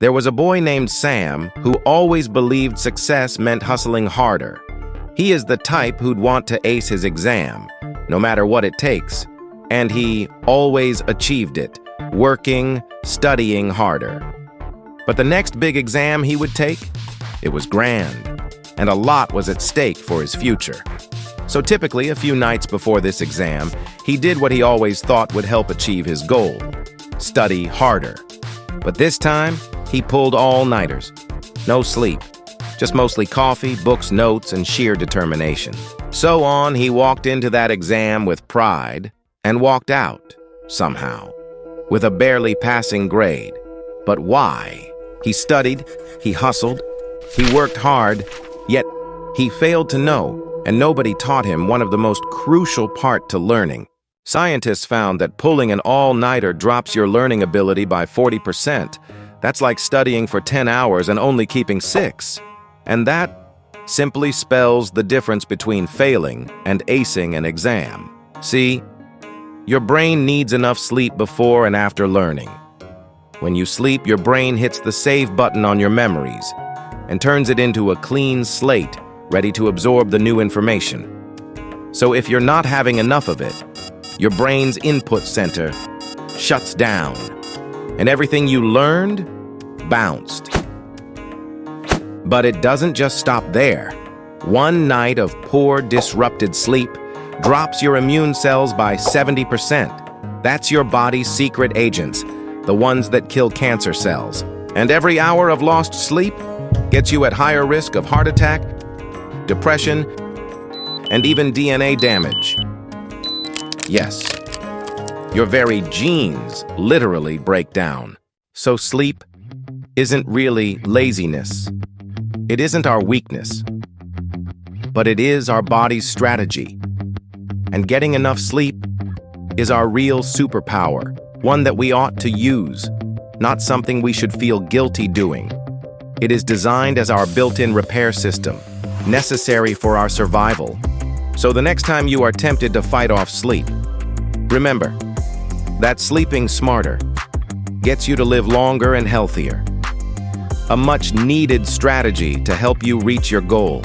There was a boy named Sam who always believed success meant hustling harder. He is the type who'd want to ace his exam, no matter what it takes. And he always achieved it, working, studying harder. But the next big exam he would take, it was grand, and a lot was at stake for his future. So typically, a few nights before this exam, he did what he always thought would help achieve his goal: study harder. But this time, he pulled all-nighters. No sleep, just mostly coffee, books, notes, and sheer determination. So on, he walked into that exam with pride and walked out, somehow, with a barely passing grade. But why? He studied, he hustled, he worked hard, yet he failed to know, and nobody taught him one of the most crucial part to learning. Scientists found that pulling an all-nighter drops your learning ability by 40%. That's like studying for 10 hours and only keeping 6. And that simply spells the difference between failing and acing an exam. See, your brain needs enough sleep before and after learning. When you sleep, your brain hits the save button on your memories and turns it into a clean slate, ready to absorb the new information. So if you're not having enough of it, your brain's input center shuts down, and everything you learned bounced. But it doesn't just stop there. One night of poor, disrupted sleep drops your immune cells by 70%. That's your body's secret agents, the ones that kill cancer cells. And every hour of lost sleep gets you at higher risk of heart attack, depression, and even DNA damage. Yes, your very genes literally break down. So sleep isn't really laziness. It isn't our weakness, but it is our body's strategy. And getting enough sleep is our real superpower, one that we ought to use, not something we should feel guilty doing. It is designed as our built-in repair system, necessary for our survival. So the next time you are tempted to fight off sleep, remember that sleeping smarter gets you to live longer and healthier. A much-needed strategy to help you reach your goal.